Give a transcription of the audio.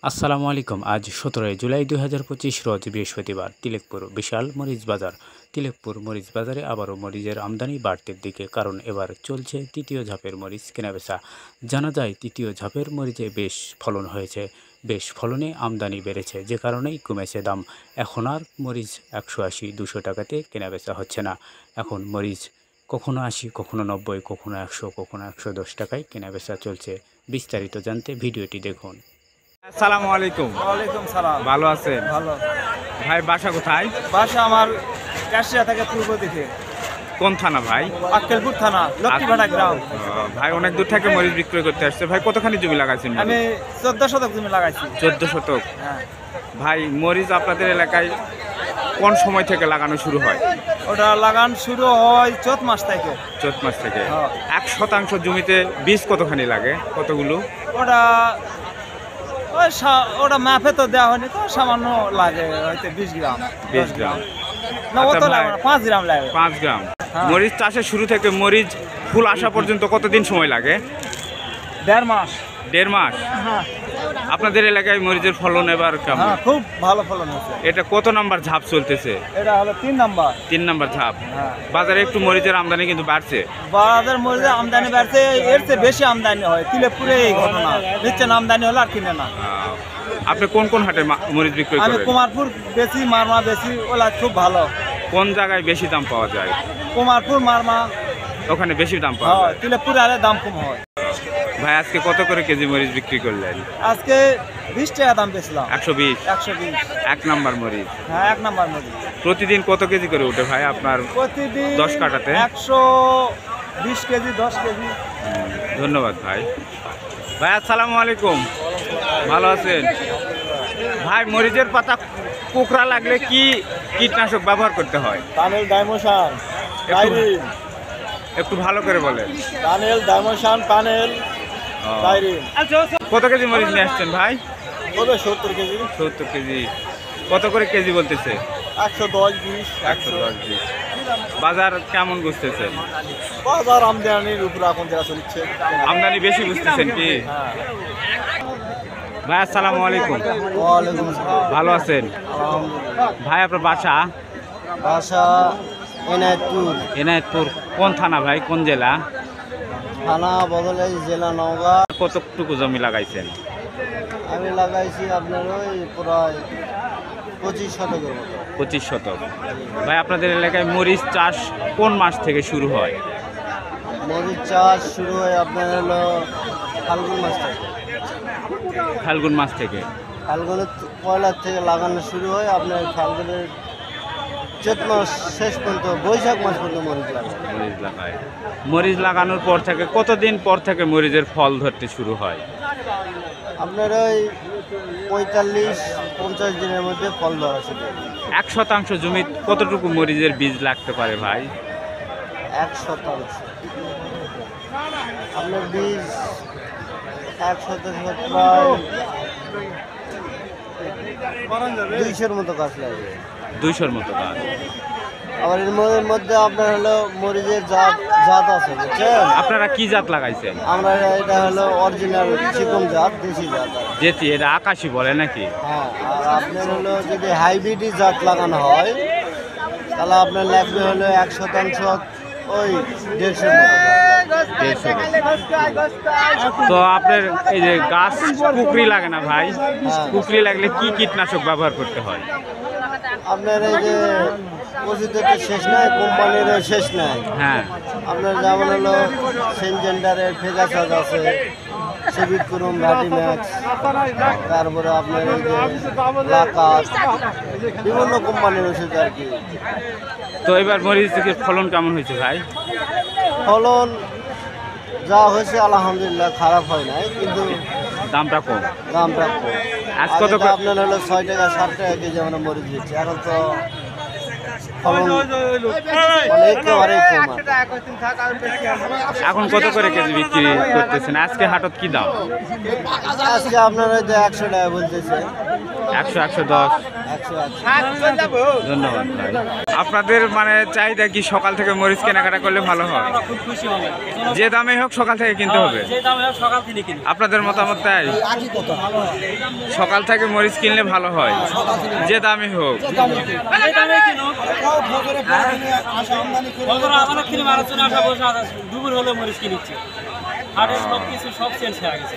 আসসালামু আলাইকুম। আজ 17 জুলাই 2025 রোজ বৃহস্পতিবার। তিলেকপুর বিশাল মরিচ বাজার। তিলেকপুর মরিচ বাজারে আবারও মরিচের আমদানি বাড়তির দিকে, কারণ এবার চলছে তৃতীয় ঝাপের মরিচ কেনাবেচা। জানা যায় তৃতীয় ঝাপের মরিচে বেশ ফলন হয়েছে, বেশ ফলনে আমদানি বেড়েছে, যে কারণেই কমেছে দাম। এখন আর মরিচ 180-200 টাকাতে কেনাবেচা হচ্ছে না। এখন মরিচ কখনো 80, কখনো 90, কখনো 100, কখনো 110 টাকায় কেনাবেচা চলছে। বিস্তারিত জানতে ভিডিওটি দেখুন। আসসালামু আলাইকুম। ওয়ালাইকুম সালাম। ভালো আছেন? ভালো। ভাই বাসা কোথায়? বাসা আমার কাশিয়া থেকে পূর্ব দিকে, কোন থানা ভাই? আক্কেলপুর থানা, লক্ষ্মীভাটা গ্রাম। ভাই অনেক দূর থেকে মরিচ বিক্রয় করতে আসছে। ভাই কতখানি জমি লাগাইছেন? আমি 14 শতক জমি লাগাইছি। 14 শতক। হ্যাঁ। ভাই মরিচ আপনাদের এলাকায় কোন সময় থেকে লাগানো শুরু হয়? ওটা লাগান শুরু হয় চৈত মাস থেকে। চৈত মাস থেকে। হ্যাঁ। 1% জমিতে বীজ কতখানি লাগে? কতগুলো? ওটা ওটা মাপে তো দেওয়া হয়নি, তো সামান্য লাগে হয়তো 20 গ্রাম। 20 গ্রাম। না, আচ্ছা অত ভাই, লাগে না, 5 গ্রাম লাগে। 5 গ্রাম। হ্যাঁ। মরিচ চাষের শুরু থেকে মরিচ ফুল আসা পর্যন্ত কতদিন সময় লাগে? 1.5 মাস। 1.5 মাস। হ্যাঁ। আপনাদের এলাকায় মরিচের ফলন এবার কেমন? হ্যাঁ, খুব ভালো ফলন হয়েছে। এটা কত নাম্বার ঝাপ চলতেছে? এটা হলো 3 নাম্বার। 3 নাম্বার ঝাপ। হ্যাঁ। বাজারে একটু মরিচের আমদানি কিন্তু বাড়ছে। বাজারের মধ্যে আমদানি বাড়ছে, এর চেয়ে বেশি আমদানি হয় তিলেপুরে। এই ঘটনা নিচ্ছে না, আমদানি হলে আর কিনে না। আপনি কোন কোন হাটে মরিচ বিক্রয় আমি করেন? কুমারপুর বেশি, মারমা বেশি, ওলা খুব ভালো। কোন জায়গায় বেশি দাম পাওয়া যায়? কুমারপুর, মারমা। ওখানে বেশি দাম পাওয়া যায়। তিলেপুরে আরে দাম কম হয়। ভাই আজকে কত করে কেজি মরিচ বিক্রি করলেন? আজকে 20 টাকা দাম বেচলাম। 120। 120। 1 নাম্বার মরিচ। হ্যাঁ, 1 নাম্বার মধ্যে। প্রতিদিন কত কেজি করে উঠে ভাই আপনার? প্রতিদিন 10 কাটাতে 120 কেজি, 10 কেজি। ধন্যবাদ ভাই। ভাই আসসালামু আলাইকুম। ভালো আছেন? ভাই মরিচের পাতা কোঁকড়া লাগলে কি কীটনাশক ব্যবহার করতে হয়? টানেল ডাইমোশন, টাইরিন। একটু ভালো করে বলেন। টানেল ডাইমোশন, টানেল টাইরিন। কত কেজি মরিচ নিয়ে আসছেন ভাই? কবে 70 কেজি। 70 কেজি। কত করে কেজি বলতেছে? 110, 20, 110 20। বাজার কেমন বুঝতেছেন? বাজার আমদানির উপর এখন যারা চলছে। আমদানি বেশি বুঝতেছেন কি? ভাই আসসালামু আলাইকুম। ওয়ালাইকুম আসসালাম। ভালো আছেন? ভাই আপনার বাসা? বাসা এনায়তপুর। এনায়েতপুর। কোন থানা ভাই, কোন জেলা? থানা বদলে জেলা নওগাঁ। কতটুকু জমি লাগাইছেন? আমি লাগাইছি আপনার ওই প্রায় 25 শতকের মতো। 25 শতক। ভাই আপনাদের এলাকায় মরিচ চাষ কোন মাস থেকে শুরু হয়? মরিচ চাষ শুরু হয় আপনার হলো ফাল্গুন মাস থেকে। ফাল্গুন মাস থেকে। ফাল্গুনের পয়লার থেকে লাগানো শুরু হয় আপনার ফাল্গুনের চৈত মাস শেষ পর্যন্ত, বৈশাখ মাস পর্যন্ত মরিচ লাগায়। মরিচ লাগায়। মরিচ লাগানোর পর থেকে কতদিন পর থেকে মরিচের ফল ধরতে শুরু হয়? আপনার ওই 45-50 দিনের মধ্যে ফল ধরা শুরু হয়। 1% জমি কতটুকু মরিচের বীজ লাগতে পারে ভাই? 1%। আপনার বীজ 1% প্রায় 200-র মতো গাছ লাগবে। 200-র মতো গাছ। আবার এর মধ্যে আপনার হলো মরিচের জাত আছে, বুঝছেন? আপনারা কি জাত লাগাইছেন? আমরা এটা হলো অরিজিনাল চিকন জাত, দেশি জাত। যেটি এটা আকাশি বলে নাকি? হ্যাঁ। আর আপনার হলো যদি হাইব্রিডি জাত লাগানো হয় তাহলে আপনার লাগবে হলো 1% ওই 150-র মতো। 150। তো আপনার এই যে গাছ কুকরি লাগে না ভাই? হ্যাঁ। কুকরি লাগলে কি কীটনাশক ব্যবহার করতে হয়? আপনার এই যে ওষুধের তো শেষ নাই, কোম্পানির শেষ নাই। হ্যাঁ। আপনার যেমন হলো সেনজেন্ডারের ফেগাসাস আছে, সেবিকুরুম, ভ্যাটিম্যাক্স, তারপরে আপনার এই যে লাকাস, বিভিন্ন কোম্পানির ওষুধ আর কি। তো এবার মরিচ থেকে ফলন কেমন হয়েছে ভাই? ফলন যা হয়েছে আলহামদুলিল্লাহ, খারাপ হয় নাই, কিন্তু দামটা কম। দামটা কম। আজ কত আগে তো আপনার হলো 6 টাকা 7 টাকা কেজি আমরা মরিচ দিচ্ছি, এখন তো ফলন মানে একেবারেই কম। এখন কত করে কেজি বিক্রি করতেছেন? আজকে হাটত কি দাম? আজকে আপনার ওই যে 100 টাকা বলতেছে। 100 110। 100 ধন্যবাদ ভাই। আপনাদের মানে চাহিদা কি সকাল থেকে মরিচ কেনাকাটা করলে ভালো হয়? খুব খুশি হবে। যে দামে হোক সকাল থেকে কিনতে হবে। যে দামে হোক সকাল থেকে কিনি। আপনাদের মতামত তাই? সকাল থেকে মরিচ কিনলে ভালো হয়, যে দামে হোক। যে দামে কিনো। বছর আমাদের কিনে মারার জন্য আসা বসে দুপুর হলে মরিচ কিনিচ্ছে। হাটের সব কিছু সব চেঞ্জ হয়ে গেছে।